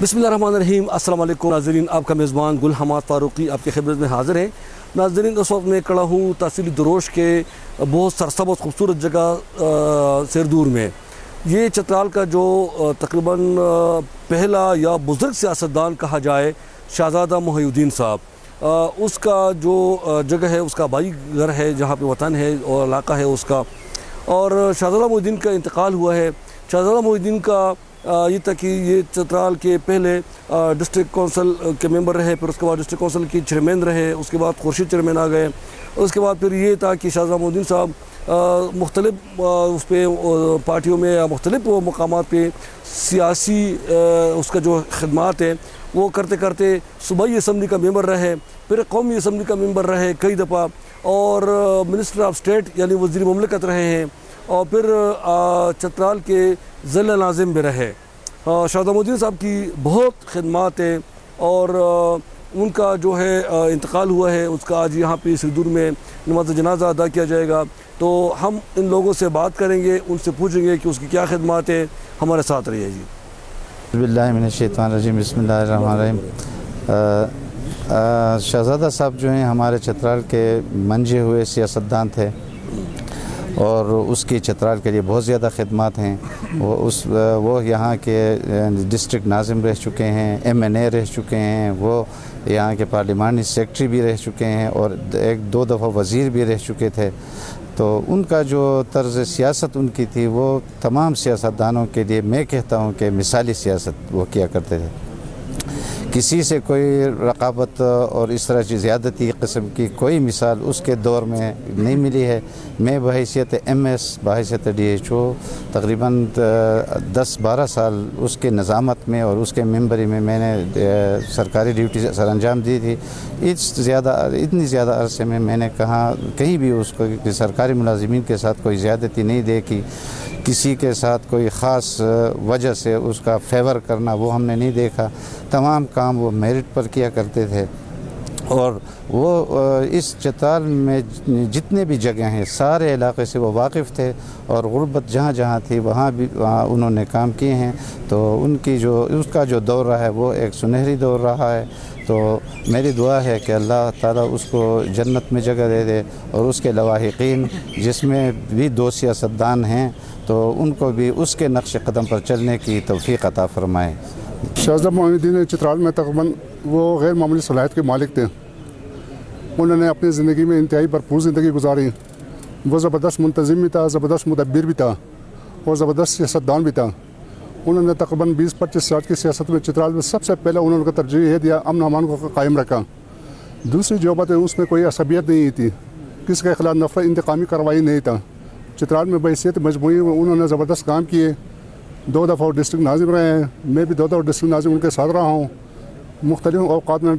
بسم اللہ الرحمن الرحیم۔ السلام علیکم ناظرین، آپ کا میزبان گل حماد فاروقی آپ کی خدمت میں حاضر ہیں۔ ناظرین، اس وقت میں کھڑا ہوں تحصیل دروش کے بہت سرسبز خوبصورت جگہ سیردور میں۔ یہ چترال کا جو تقریباً پہلا یا بزرگ سیاستدان کہا جائے شہزادہ محی الدین صاحب، اس کا جو جگہ ہے، اس کا آبائی گھر ہے، جہاں پہ وطن ہے اور علاقہ ہے اس کا، اور شہزادہ محی الدین کا انتقال ہوا ہے۔ شہزادہ محی الدین کا یہ تھا کہ یہ چترال کے پہلے ڈسٹرکٹ کونسل کے ممبر رہے، پھر اس کے بعد ڈسٹرکٹ کونسل کی چیئرمین رہے، اس کے بعد خورشید چیئرمین آ گئے۔ اس کے بعد پھر یہ تھا کہ شہزادہ محی الدین صاحب مختلف اس پہ پارٹیوں میں یا مختلف مقامات پہ سیاسی اس کا جو خدمات ہیں وہ کرتے کرتے صوبائی اسمبلی کا ممبر رہے، پھر قومی اسمبلی کا ممبر رہے کئی دفعہ، اور منسٹر آف اسٹیٹ یعنی وزیر مملکت رہے ہیں، اور پھر چترال کے ضلع ناظم بھی رہے۔ شہزادہ محی الدین صاحب کی بہت خدمات ہیں، اور ان کا جو ہے انتقال ہوا ہے، اس کا آج یہاں پہ سیردور میں نماز جنازہ ادا کیا جائے گا۔ تو ہم ان لوگوں سے بات کریں گے، ان سے پوچھیں گے کہ اس کی کیا خدمات ہیں۔ ہمارے ساتھ رہیے جی۔ بسم اللہ من الشیطان الرجیم، بسم اللہ الرحمن الرحیم۔ شہزادہ صاحب جو ہیں ہمارے چترال کے منجے ہوئے سیاستدان تھے، اور اس کی چترال کے لیے بہت زیادہ خدمات ہیں۔ وہ یہاں کے ڈسٹرکٹ ناظم رہ چکے ہیں، MNA رہ چکے ہیں، وہ یہاں کے پارلیمانی سیکرٹری بھی رہ چکے ہیں، اور ایک دو دفعہ وزیر بھی رہ چکے تھے۔ تو ان کا جو طرز سیاست ان کی تھی وہ تمام سیاستدانوں کے لیے میں کہتا ہوں کہ مثالی سیاست وہ کیا کرتے تھے۔ کسی سے کوئی رقابت اور اس طرح کی زیادتی قسم کی کوئی مثال اس کے دور میں نہیں ملی ہے۔ میں بحیثیت MS، بحیثیت DHO تقریباً 10-12 سال اس کے نظامت میں اور اس کے ممبری میں نے سرکاری ڈیوٹی سر انجام دی تھی۔ اتنی زیادہ عرصے میں میں نے کہیں بھی اس کو سرکاری ملازمین کے ساتھ کوئی زیادتی نہیں دیکھی، کسی کے ساتھ کوئی خاص وجہ سے اس کا فیور کرنا وہ ہم نے نہیں دیکھا۔ تمام کام وہ میرٹ پر کیا کرتے تھے، اور وہ اس چترال میں جتنے بھی جگہ ہیں سارے علاقے سے وہ واقف تھے، اور غربت جہاں جہاں تھی وہاں انہوں نے کام کیے ہیں۔ تو اس کا جو دور رہا ہے وہ ایک سنہری دور رہا ہے۔ تو میری دعا ہے کہ اللہ تعالیٰ اس کو جنت میں جگہ دے دے، اور اس کے لواحقین جس میں بھی 2 سیاستدان ہیں تو ان کو بھی اس کے نقش قدم پر چلنے کی توفیق عطا فرمائے۔ شہزادہ محی الدین چترال میں تقریباً وہ غیر معمولی صلاحیت کے مالک تھے۔ انہوں نے اپنی زندگی میں انتہائی بھرپور زندگی گزاری۔ وہ زبردست منتظم بھی تھا، زبردست مدبر بھی تھا، اور زبردست سیاستدان بھی تھا۔ انہوں نے تقریباً 20-25 سال کی سیاست میں چترال میں سب سے پہلے انہوں نے ترجیح یہ دیا امن و امان کو قائم رکھا۔ دوسری جو بات ہے اس میں کوئی عصبیت نہیں تھی، کسی کے خلاف نفرت انتقامی کارروائی نہیں تھا۔ چترال میں بحیثیت مجموعی انہوں نے زبردست کام کیے۔ 2 دفعہ ڈسٹرکٹ ناظم رہے ہیں، میں بھی 2 دفعہ ڈسٹرکٹ ناظم ان کے ساتھ رہا ہوں۔ مختلف اوقات میں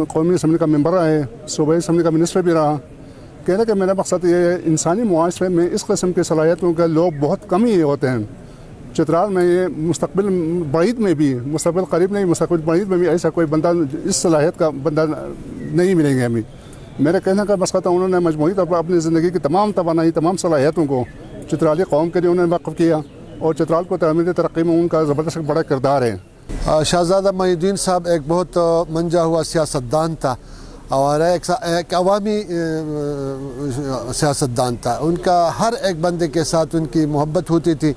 قومی اسمبلی کا ممبر رہا ہے، صوبائی اسمبلی کا منسٹر بھی رہا۔ کہنے کا میرا مقصد یہ ہے، انسانی معاشرے میں اس قسم کی صلاحیتوں کے لوگ بہت کم ہی ہوتے ہیں۔ چترال میں یہ مستقبل بعید میں بھی، مستقبل قریب نہیں، مستقبل بعید میں بھی ایسا کوئی بندہ اس صلاحیت کا بندہ نہیں ملیں گے ہمیں۔ میرے کہنے کا مقصد تھا، انہوں نے مجموعی طور پر اپنی زندگی کی تمام توانائی، تمام صلاحیتوں کو چترالی قوم کے لیے انہوں نے وقف کیا، اور چترال کو تعمیری ترقی میں ان کا زبردست بڑا کردار ہے۔ شہزادہ محی الدین صاحب ایک بہت منجا ہوا سیاستدان تھا، اور ایک عوامی سیاستدان تھا۔ ان کا ہر ایک بندے کے ساتھ ان کی محبت ہوتی تھی۔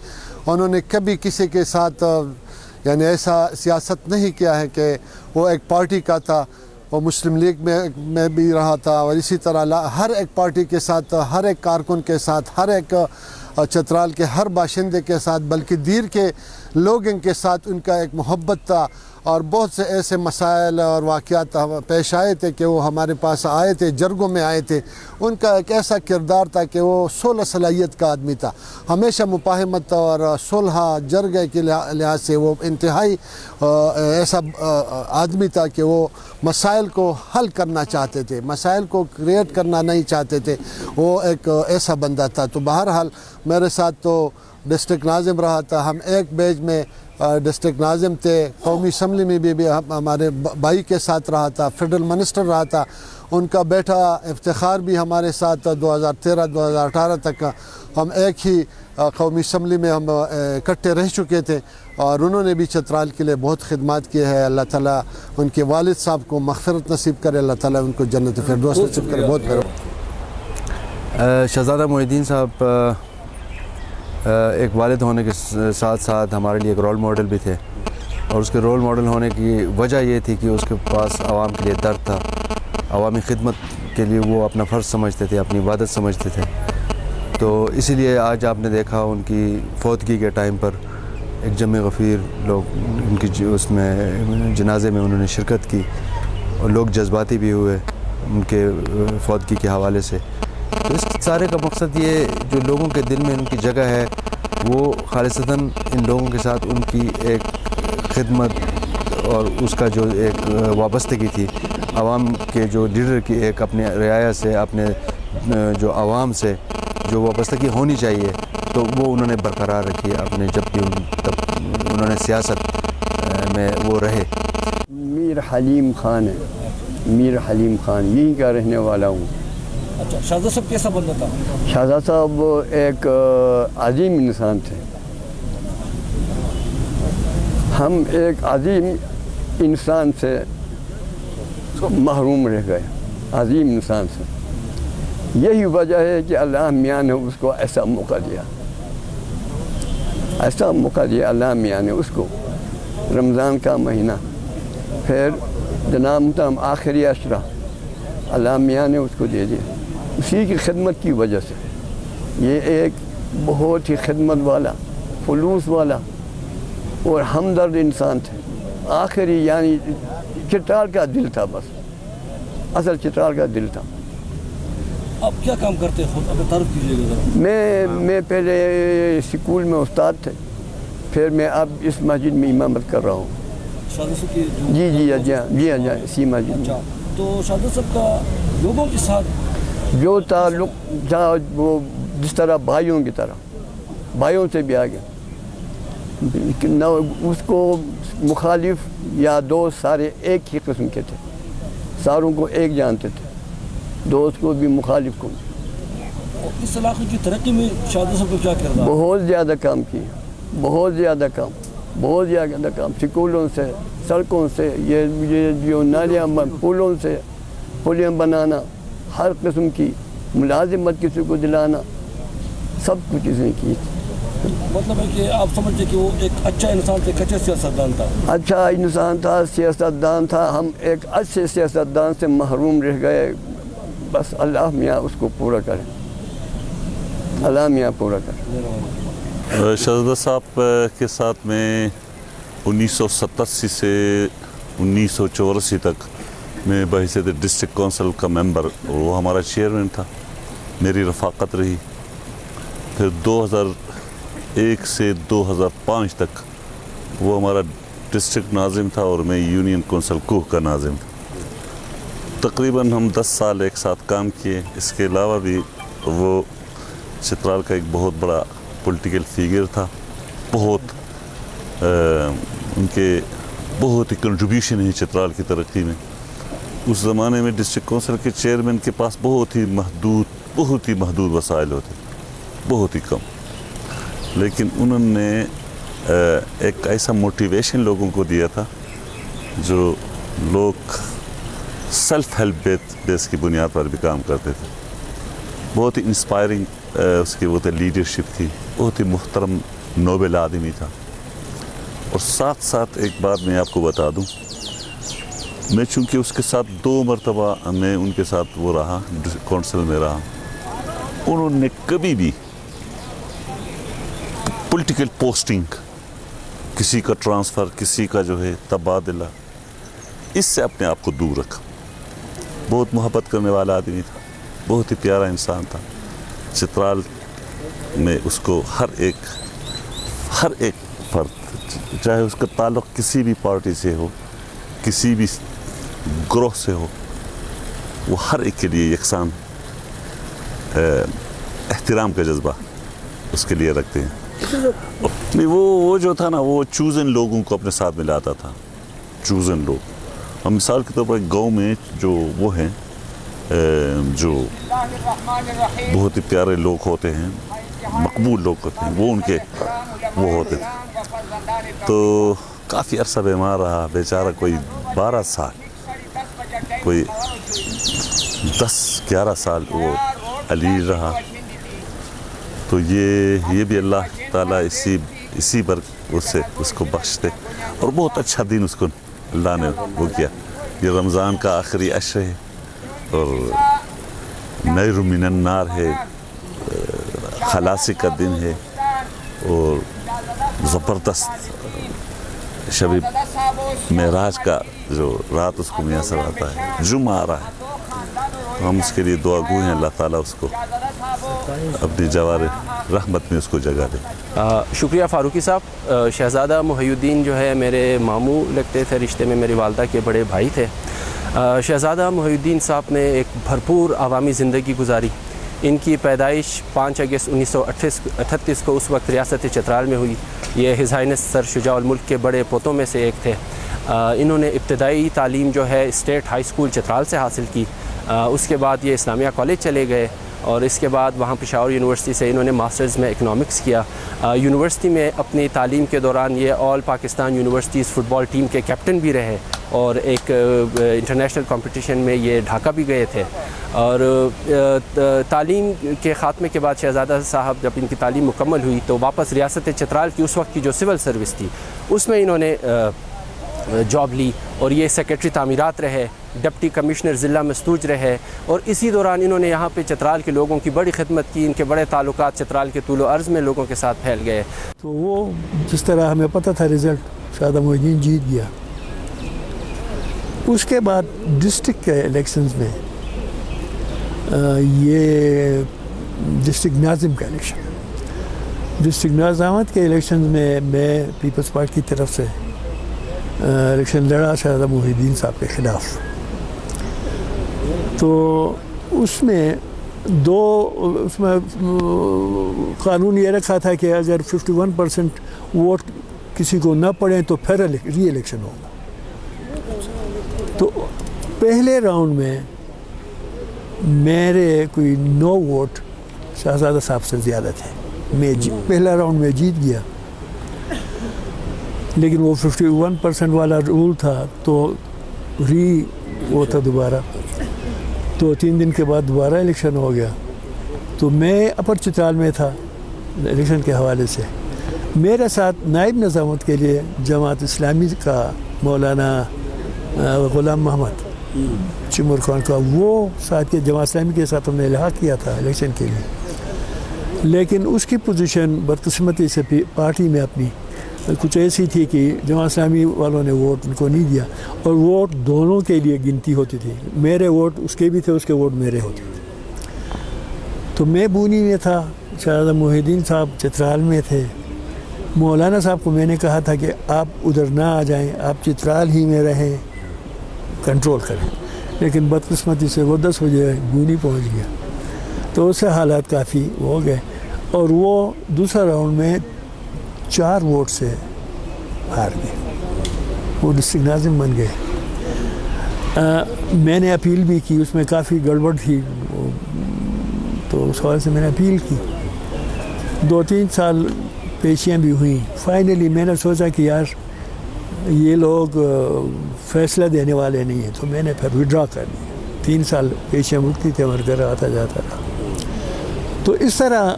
انہوں نے کبھی کسی کے ساتھ یعنی ایسا سیاست نہیں کیا ہے کہ وہ ایک پارٹی کا تھا۔ وہ مسلم لیگ میں بھی رہا تھا، اور اسی طرح ہر ایک پارٹی کے ساتھ، ہر ایک کارکن کے ساتھ، ہر ایک چترال کے ہر باشندے کے ساتھ، بلکہ دیر کے لوگوں کے ساتھ ان کا ایک محبت تھا۔ اور بہت سے ایسے مسائل اور واقعات پیش آئے تھے کہ وہ ہمارے پاس آئے تھے، جرگوں میں آئے تھے۔ ان کا ایک ایسا کردار تھا کہ وہ صلح صلاحیت کا آدمی تھا، ہمیشہ مفاہمت اور صلح جرگے کے لحاظ سے وہ انتہائی ایسا آدمی تھا کہ وہ مسائل کو حل کرنا چاہتے تھے، مسائل کو کریٹ کرنا نہیں چاہتے تھے۔ وہ ایک ایسا بندہ تھا۔ تو بہرحال میرے ساتھ تو ڈسٹرکٹ ناظم رہا تھا، ہم ایک بیچ میں ڈسٹرکٹ ناظم تھے، قومی اسمبلی میں بھی ہمارے بھائی کے ساتھ رہا تھا، فیڈرل منسٹر رہا تھا۔ ان کا بیٹا افتخار بھی ہمارے ساتھ 2013-2018 تک ہم ایک ہی قومی اسمبلی میں ہم اکٹھے رہ چکے تھے۔ اور انہوں نے بھی چترال کے لیے بہت خدمات کی ہے. اللہ تعالیٰ ان کے والد صاحب کو مغفرت نصیب کرے, اللہ تعالیٰ ان کو جنت فردوس نصیب کرے. بہت شہزادہ محی الدین صاحب ایک والد ہونے کے ساتھ ساتھ ہمارے لیے ایک رول ماڈل بھی تھے, اور اس کے رول ماڈل ہونے کی وجہ یہ تھی کہ اس کے پاس عوام کے لیے درد تھا. عوامی خدمت کے لیے وہ اپنا فرض سمجھتے تھے, اپنی عبادت سمجھتے تھے. تو اسی لیے آج آپ نے دیکھا ان کی فوتگی کے ٹائم پر ایک جمع غفیر لوگ ان کی اس میں جنازے میں انہوں نے شرکت کی, اور لوگ جذباتی بھی ہوئے ان کے فوتگی کے حوالے سے. تو اس سارے کا مقصد یہ جو لوگوں کے دل میں ان کی جگہ ہے وہ خالصتاً ان لوگوں کے ساتھ ان کی ایک خدمت اور اس کا جو ایک وابستگی تھی عوام کے جو لیڈر کی ایک اپنے رعایا سے, اپنے جو عوام سے جو وابستگی ہونی چاہیے, تو وہ انہوں نے برقرار رکھی اپنے جب بھی انہوں نے سیاست میں وہ رہے. میر حلیم خان ہے, میر حلیم خان یہیں کا رہنے والا ہوں. اچھا, شہزادہ صاحب کیسا بندہ تھا؟ شہزادہ صاحب ایک عظیم انسان تھے. ہم ایک عظیم انسان سے محروم رہ گئے, عظیم انسان سے. یہی وجہ ہے کہ اللہ میاں نے اس کو ایسا موقع دیا, ایسا موقع دیا اللہ میاں نے اس کو. رمضان کا مہینہ, پھر جناب محترم آخری عشرہ اللہ میاں نے اس کو دے دیا. اسی کی خدمت کی وجہ سے یہ ایک بہت ہی خدمت والا, خلوص والا اور ہمدرد انسان تھے. آخری یعنی چترال کا دل تھا, بس اصل چترال کا دل تھا. آپ کیا کام کرتے ہیں, خود اپنا تعارف کیجیے گا ذرا. میں پہلے اسکول میں استاد تھے, پھر میں اب اس مسجد میں امامت کر رہا ہوں. شہزادہ صاحب کی جی ہاں اسی مسجد میں. تو شہزادہ صاحب کا لوگوں کے ساتھ جو تعلق تھا وہ جس طرح بھائیوں کی طرح, بھائیوں سے بھی آگے. نہ اس کو مخالف یا دوست سارے ایک ہی قسم کے تھے, ساروں کو ایک جانتے تھے, دوست کو بھی مخالف کو. اس علاقے کی ترقی میں شہزادہ صاحب کو کیا کردار؟ بہت زیادہ کام کیے, بہت زیادہ کام. سکولوں سے, سڑکوں سے, یہ جو نالیاں, پلوں سے, پلیاں بنانا, ہر قسم کی ملازمت کسی کو دلانا, سب کچھ اس نے کی. مطلب ہے کہ آپ سمجھتے کہ وہ ایک اچھا انسان تھا, ایک اچھا سیاستدان تھا. اچھا انسان تھا, سیاستدان تھا. ہم ایک اچھے سیاستدان سے محروم رہ گئے. بس اللہ میاں اس کو پورا کرے, اللہ میاں پورا کرے. شہزادہ صاحب کے ساتھ میں 1987 سے 1984 تک میں بحیثیت ڈسٹرکٹ کونسل کا ممبر, اور وہ ہمارا چیئرمین تھا. میری رفاقت رہی. پھر 2001 سے 2005 تک وہ ہمارا ڈسٹرکٹ ناظم تھا, اور میں یونین کونسل کوہ کا ناظم تھا. تقریباً ہم 10 سال ایک ساتھ کام کیے. اس کے علاوہ بھی وہ چترال کا ایک بہت بڑا پولیٹیکل فیگر تھا. بہت ان کے بہت ہی کنٹریبیوشن ہے چترال کی ترقی میں. اس زمانے میں ڈسٹرکٹ کونسل کے چیئرمین کے پاس بہت ہی محدود وسائل ہوتے, بہت ہی کم. لیکن انہوں نے ایک ایسا موٹیویشن لوگوں کو دیا تھا جو لوگ سیلف ہیلپ بیس کی بنیاد پر بھی کام کرتے تھے. بہت ہی انسپائرنگ اس کی وہ لیڈرشپ تھی. بہت ہی محترم نوبل آدمی تھا. اور ساتھ ساتھ ایک بات میں آپ کو بتا دوں, میں چونکہ اس کے ساتھ 2 مرتبہ میں ان کے ساتھ وہ رہا, کونسل میں رہا, انہوں نے کبھی بھی پولیٹیکل پوسٹنگ, کسی کا ٹرانسفر, کسی کا جو ہے تبادلہ, اس سے اپنے آپ کو دور رکھا. بہت محبت کرنے والا آدمی تھا, بہت ہی پیارا انسان تھا. چترال میں اس کو ہر ایک فرد, چاہے اس کا تعلق کسی بھی پارٹی سے ہو, کسی بھی گروہ سے ہو, وہ ہر ایک کے لیے یکساں احترام کا جذبہ اس کے لیے رکھتے ہیں. نہیں, وہ جو تھا نا, وہ چوزن لوگوں کو اپنے ساتھ ملاتا تھا. چوزن لوگ, ہم مثال کے طور پر ایک گاؤں میں جو وہ ہیں جو بہت ہی پیارے لوگ ہوتے ہیں, मकबूल लोग होते हैं वो उनके वो होते थे। तो काफ़ी अरसा बीमार रहा बेचारा, कोई 12 साल, कोई 10-11 साल वो अलील रहा। तो ये भी अल्लाह ताला इसी पर उसको बख्श दे। और बहुत अच्छा दिन उसको अल्लाह ने वो किया। ये रमज़ान का आखिरी अशर है और नैर मिनन नार है, खलासी का दिन है और ज़बरदस्त शब मेराज का जो रात उसको मैसर आता है, जुम्मा आ रहा है। तो हम उसके लिए दुआ गो हैं, अल्लाह ताला उसको अपनी जवार रहमत में उसको जगह दे। शुक्रिया फ़ारूकी साहब। शहज़ादा मुहय्युद्दीन जो है मेरे मामू लगते थे, रिश्ते में मेरी वालदा के बड़े भाई थे। शहज़ादा मुहय्युद्दीन साहब ने एक भरपूर अवामी ज़िंदगी गुजारी। इनकी पैदाइश 5 अगस्त 1938 को उस वक्त रियासत चित्राल में हुई। ये हिज़ हाइनेस सर शुजा उल मुल्क के बड़े पोतों में से एक थे। इन्होंने इब्तदाई तालीम जो है स्टेट हाई स्कूल चित्राल से हासिल की। उसके बाद ये इस्लामिया कॉलेज चले गए और इसके बाद वहाँ पेशावर यूनिवर्सिटी से इन्होंने मास्टर्स में इकनॉमिक्स किया। यूनिवर्सिटी में अपनी तालीम के दौरान ये all Pakistan universities football team के कैप्टन भी रहे और एक इंटरनेशनल कंपटीशन में ये ढाका भी गए थे। और तालीम के ख़ात्मे के बाद शहज़ादा साहब जब इनकी तालीम मुकम्मल हुई तो वापस रियासत चित्राल की उस वक्त की जो सिविल सर्विस थी उसमें इन्होंने जॉब ली और ये सेक्रेटरी तामीरात रहे, डिप्टी कमिश्नर ज़िला मस्तूज रहे और इसी दौरान इन्होंने यहाँ पे चित्राल के लोगों की बड़ी खिदमत की। इनके बड़े ताल्लुकात चित्राल के तूलो अर्ज़ में लोगों के साथ फैल गए। तो वो जिस तरह हमें पता था रिज़ल्ट शहज़ादा मुहय्युद्दीन जीत गया, उसके बाद डिस्ट्रिक्ट के इलेक्शंस में ये डिस्ट्रिक्ट नाज़िम का इलेक्शन, डिस्ट्रिक्ट नाज़ामत के इलेक्शन में मैं पीपल्स पार्टी की तरफ से इलेक्शन लड़ा शहज़ादा मुहय्युद्दीन साहब के ख़िलाफ़। तो उसमें कानून ये रखा था कि अगर 51% वोट किसी को ना पड़े तो फिर री इलेक्शन होगा। तो पहले राउंड में मेरे कोई 9 वोट शहज़ादा साहब से ज़्यादा थे। मैं पहला राउंड में जीत गया, लेकिन वो 51% वाला रूल था तो वो था दोबारा। तो 3 दिन के बाद दोबारा इलेक्शन हो गया। तो मैं अपर चित्राल में था इलेक्शन के हवाले से। मेरे साथ नायब नज़ामत के लिए जमात इस्लामी का मौलाना ग़ुलाम मोहम्मद चिमर खान का, वो साथ के जमात इस्लामी के साथ हमने इल्हाक़ किया था इलेक्शन के लिए। लेकिन उसकी पोजीशन बदकिस्मती से पार्टी में अपनी कुछ ऐसी थी कि जमात इस्लामी वालों ने वोट उनको नहीं दिया और वोट दोनों के लिए गिनती होती थी। मेरे वोट उसके भी थे, उसके वोट मेरे होते थे। तो मैं बूनी में था, शहज़ादा मुहय्युद्दीन साहब चित्राल में थे। मौलाना साहब को मैंने कहा था कि आप उधर ना आ जाएं, आप चित्राल ही में रहें, कंट्रोल करें। लेकिन बदकिस्मती से वो 10 बजे बूनी पहुंच गया। तो उससे हालात काफ़ी हो गए और वो दूसरा राउंड में 4 वोट से हार गए। वो डिस्ट्रिक्ट नाज़िम बन गए। मैंने अपील भी की, उसमें काफ़ी गड़बड़ थी, तो उस वजह से मैंने अपील की। 2-3 साल पेशियाँ भी हुई। फाइनली मैंने सोचा कि यार ये लोग फैसला देने वाले नहीं हैं, तो मैंने फिर विड्रॉ कर दिया। 3 साल पेशियाँ मुक्ति थे, हमारे घर आता जाता रहा। तो इस तरह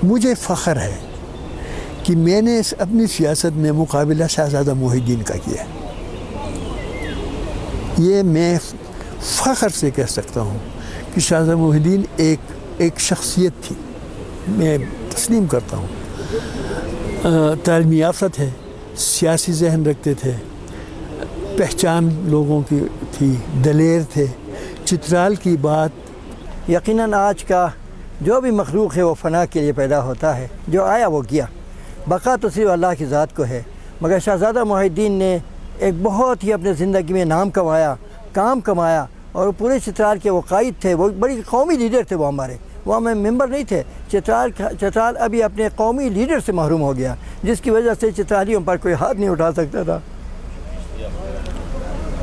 मुझे फ़ख्र है कि मैंने अपनी सियासत में मुकाबला शहज़ादा मुहय्युद्दीन का किया। ये मैं फ़ख्र से कह सकता हूँ कि शहज़ादा मुहय्युद्दीन एक शख्सियत थी, मैं तस्लीम करता हूँ। तालीम याफ़्ता थे, सियासी ज़हन रखते थे, पहचान लोगों की थी, दलेर थे। चित्राल की बात यकीनन आज का जो भी मखलूक है वो फ़ना के लिए पैदा होता है। जो आया वो गया, बका तो सिर्फ अल्लाह की ज़ात को है। मगर शहज़ादा मुहय्युद्दीन ने एक बहुत ही अपने ज़िंदगी में नाम कमाया, काम कमाया और पूरे चित्राल के वो कायद थे। वो बड़ी कौमी लीडर थे। वो हमें मेंबर नहीं थे। चित्राल अभी अपने कौमी लीडर से महरूम हो गया, जिसकी वजह से चित्रालियों पर कोई हाथ नहीं उठा सकता था।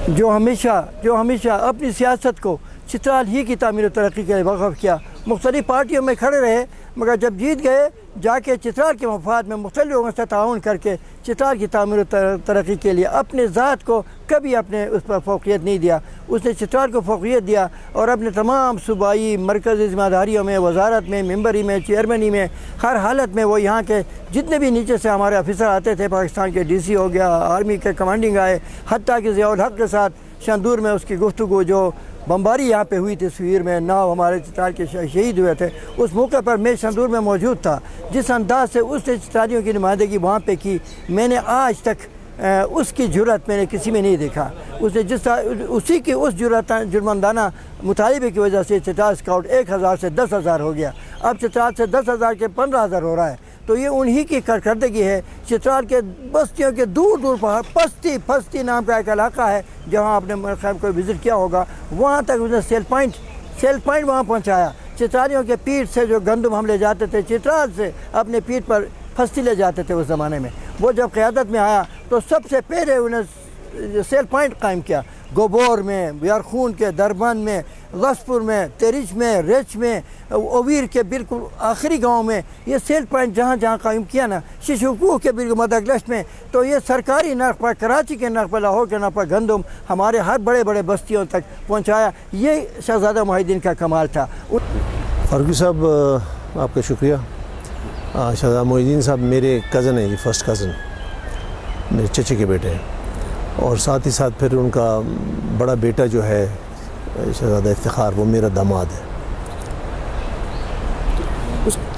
जो हमेशा अपनी सियासत को चित्राल ही की तामीर और तरक्की के लिए वक़फ़ किया, मुख्तलिफ पार्टियों में खड़े रहे, मगर जब जीत गए जाके चित्राल के मफाद में मुख्तलिफ लोगों से ताउन करके चित्राल की तामीर तरक्की के लिए अपने ज़ात को कभी अपने उस पर फ़ौक़ियत नहीं दिया। उसने चित्राल को फ़ौक़ियत दिया और अपने तमाम सूबाई मरकज़ी ज़िम्मेदारियों में, वजारत में, मेंबरी में, चेयरमैनी में, हर हालत में वो यहाँ के जितने भी नीचे से हमारे ऑफिसर आते थे, पाकिस्तान के DC हो गया, आर्मी के कमांडिंग आए, हत्ता कि ज़ियाउल हक़ के साथ शंदूर में उसकी गुफ्तगू जो बमबारी यहाँ पे हुई थी तस्वीर में, नाव हमारे चित्राल के शहीद हुए थे, उस मौके पर मैं शंदूर में मौजूद था। जिस अंदाज से उसने चित्रालियों की नुमाइंदगी वहाँ पे की, मैंने आज तक उसकी जुर्रत मैंने किसी में नहीं देखा। उसने उसी की उस जुर्माना मुतालिबे की वजह से चित्राल स्काउट 1000 से 10,000 हो गया। अब चित्राल से 10,000 के 15,000 हो रहा है। तो ये उन्हीं की कारकर्दगी है। चित्राल के बस्तियों के दूर दूर पहाड़, फस्ती नाम का एक इलाका है जहाँ आपने खैर कोई विज़िट किया होगा, वहाँ तक उसने सेल पॉइंट वहाँ पहुँचाया। चित्रालियों के पीठ से जो गंदम हम ले जाते थे, चित्राल से अपने पीठ पर फस्ती ले जाते थे उस ज़माने में। वो जब क़यादत में आया तो सबसे पहले उन्हें सेल पॉइंट कायम किया। गोबोर में, यारखून के, दरबंद में, गसपुर में, तेरिच में, रेच में, ओवीर के बिल्कुल आखिरी गांव में ये सेल पॉइंट जहाँ जहाँ कायम किया ना, शिशुकू के बिल्कुल मदगलश में, तो ये सरकारी नर्ख पर, कराची के नर्ख पर, लाहौर के नर्ख पर गंदम हमारे हर बड़े बड़े बस्तियों तक पहुँचाया। ये शहज़ादा मुहिउद्दीन का कमाल था। फारूकी साहब आपका शुक्रिया। शहज़ादा मुहिउद्दीन साहब मेरे कज़न हैं, फर्स्ट कज़न, मेरे चचे के बेटे हैं, और साथ ही साथ फिर उनका बड़ा बेटा जो है शहज़ादा इफ्तिखार, वो मेरा दामाद है।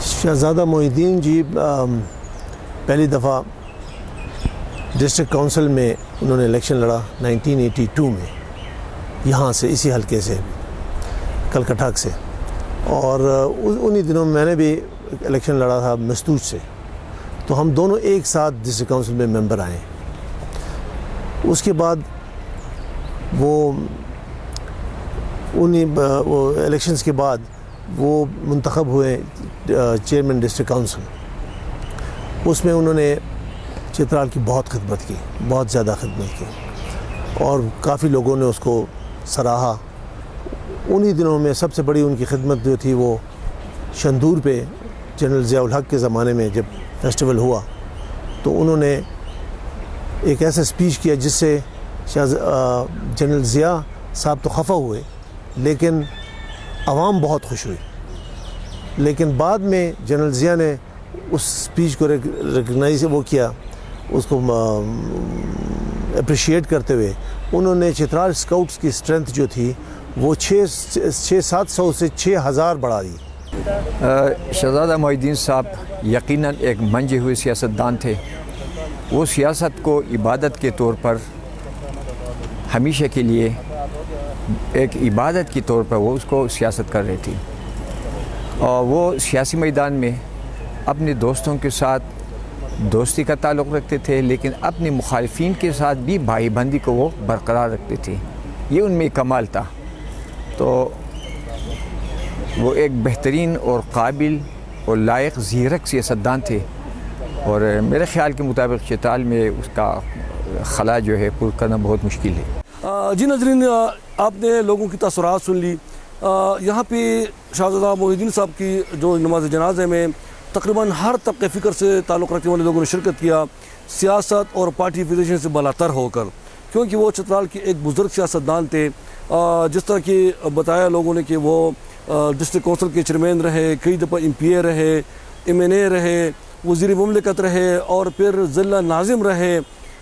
शहज़ादा मुहिउद्दीन जी पहली दफ़ा डिस्ट्रिक्ट काउंसिल में उन्होंने इलेक्शन लड़ा 1982 में, यहाँ से, इसी हलके से, कलकत्ता से, और उन्हीं दिनों में मैंने भी इलेक्शन लड़ा था मस्तूज से। तो हम दोनों एक साथ डिस्ट्रिक्ट काउंसिल में मेंबर आए। उसके बाद वो इलेक्शंस के बाद वो मुंतखब हुए चेयरमैन डिस्ट्रिक्ट काउंसिल। उसमें उन्होंने चित्राल की बहुत खिदमत की, बहुत ज़्यादा खिदमत की, और काफ़ी लोगों ने उसको सराहा। उन्हीं दिनों में सबसे बड़ी उनकी खिदमत जो थी वो शंदूर पे जनरल ज़ियाउल हक़ के ज़माने में जब फेस्टिवल हुआ तो उन्होंने एक ऐसा स्पीच किया जिससे जनरल ज़िया साहब तो खफा हुए, लेकिन आवाम बहुत खुश हुई। लेकिन बाद में जनरल ज़िया ने उस स्पीच को रिकग्नाइज वो किया, उसको अप्रिशिएट करते हुए उन्होंने चित्राल स्काउट्स की स्ट्रेंथ जो थी वो 600-700 से 6,000 बढ़ा दी। शहज़ादा मुहिउद्दीन साहब यकीनन एक मंजे हुए सियासतदान थे। वो सियासत को इबादत के तौर पर हमेशा के लिए एक इबादत के तौर पर वो उसको सियासत कर रही थी, और वो सियासी मैदान में अपने दोस्तों के साथ दोस्ती का ताल्लुक़ रखते थे, लेकिन अपने मुखालिफिन के साथ भी भाई बंदी को वो बरकरार रखते थे। ये उनमें कमाल था। तो वो एक बेहतरीन और काबिल और लायक ज़ीरक सियासतदान थे, और मेरे ख़्याल के मुताबिक चित्राल में उसका खला जो है पूरा करना बहुत मुश्किल है। जी नाज़रीन, आपने लोगों की तसरात सुन ली। यहाँ पे शहज़ादा मुहिउद्दीन साहब की जो नमाज जनाज़े में तकरीबन हर तबक़े फ़िक्र से ताल्लुक़ रखने वाले लोगों ने शिरकत किया, सियासत और पार्टी अफिलिएशन से बालातर होकर, क्योंकि वो चित्राल के एक बुज़ुर्ग सियासतदान थे। जिस तरह की बताया लोगों ने कि वो डिस्ट्रिक्ट काउंसिल के चेयरमैन रहे, कई दफ़ा MPA रहे, MNA रहे, वज़ीर मुमलिकत रहे, और फिर ज़िला नाज़िम रहे,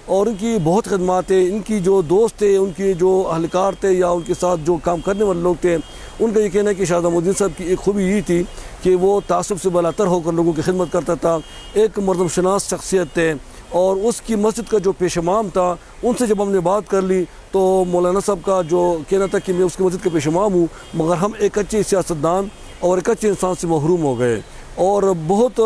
और उनकी बहुत खदमात थे। इनकी जो दोस्त थे, उनके जो अहलकार थे या उनके साथ जो काम करने वाले लोग थे, उनका ये कहना है कि शहज़ादा मुहिउद्दीन साहब की एक खूबी यही थी कि वो तासुब से बालातर होकर लोगों की खिदमत करता था। एक मर्दम शनास शख्सियत थे, और उसकी मस्जिद का जो पेश इमाम था, उनसे जब हमने बात कर ली तो मौलाना साहब का जो कहना था कि मैं उसकी मस्जिद का पेश इमाम हूँ, मगर हम एक अच्छे सियासतदान और एक अच्छे इंसान से महरूम हो गए, और बहुत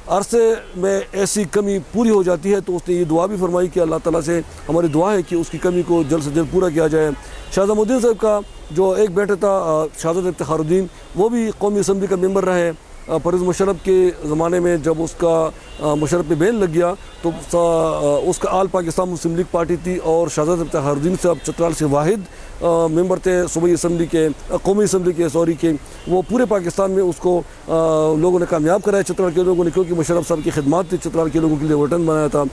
अरसे में ऐसी कमी पूरी हो जाती है। तो उसने ये दुआ भी फरमाई कि अल्लाह ताला से हमारी दुआ है कि उसकी कमी को जल्द से जल्द पूरा किया जाए। शहज़ादा मुहिउद्दीन साहब का जो एक बेटा था शहज़ादा इफ्तिखारुद्दीन, वो भी कौमी असम्बली का मेंबर रहे, परवेज़ मुशर्रफ के ज़माने में जब उसका मुशर्रफ पे बैन लग गया तो उसका आल पाकिस्तान मुस्लिम लीग पार्टी थी और शहजादा तहारुद्दीन साहब चित्राल से वाहिद मेंबर थे सूबाई असम्बली के, कौमी असम्बली के सॉरी के, वो पूरे पाकिस्तान में उसको लोगों ने कामयाब कराया चित्राल के लोगों ने, क्योंकि मुशर्रफ साहब की खिदमत थी चित्राल के लोगों के लिए वतन बनाया था।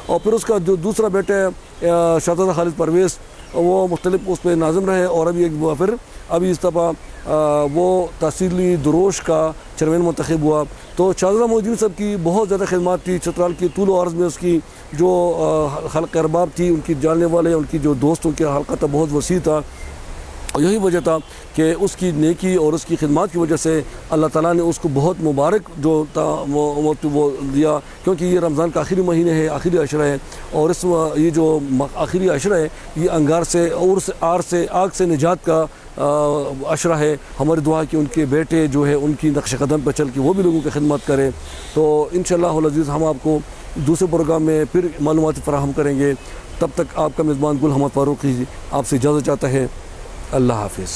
और फिर उसका जो दूसरा बेटा है शहजादा खालिद परवेज़, वो मुख्तलिफ उस पर नाज़िम रहे और अभी इस दफ़ा वो तहसीली दुरोश का चेयरमैन मुंतखब हुआ। तो शहजादा मोहिउद्दीन साहब की बहुत ज़्यादा खिदमत थी चित्राल की तूल व अर्ज़ में। उसकी जो हल्का अरबाब थी, उनकी जानने वाले, उनकी जो दोस्तों का हल्का था बहुत वसी था। और यही वजह था कि उसकी नेकी और उसकी खिदमत की वजह से अल्लाह ताला ने उसको बहुत मुबारक जो था वो दिया, क्योंकि ये रमज़ान का आखिरी महीने है, आखिरी अशरा है। और ये जो आखिरी अशरा है ये अंगार से और आग से निजात का अशरा है। हमारी दुआ कि उनके बेटे जो है उनकी नक्श कदम पर चल के वो भी लोगों की खिदमत करें। तो इंशाअल्लाह अज़ीज़ हम आपको दूसरे प्रोग्राम में फिर मालूमात फराहम करेंगे। तब तक आपका मेज़बान गुल हमद फारूकी आपसे इजाज़त चाहता है। अल्लाह हाफिज़।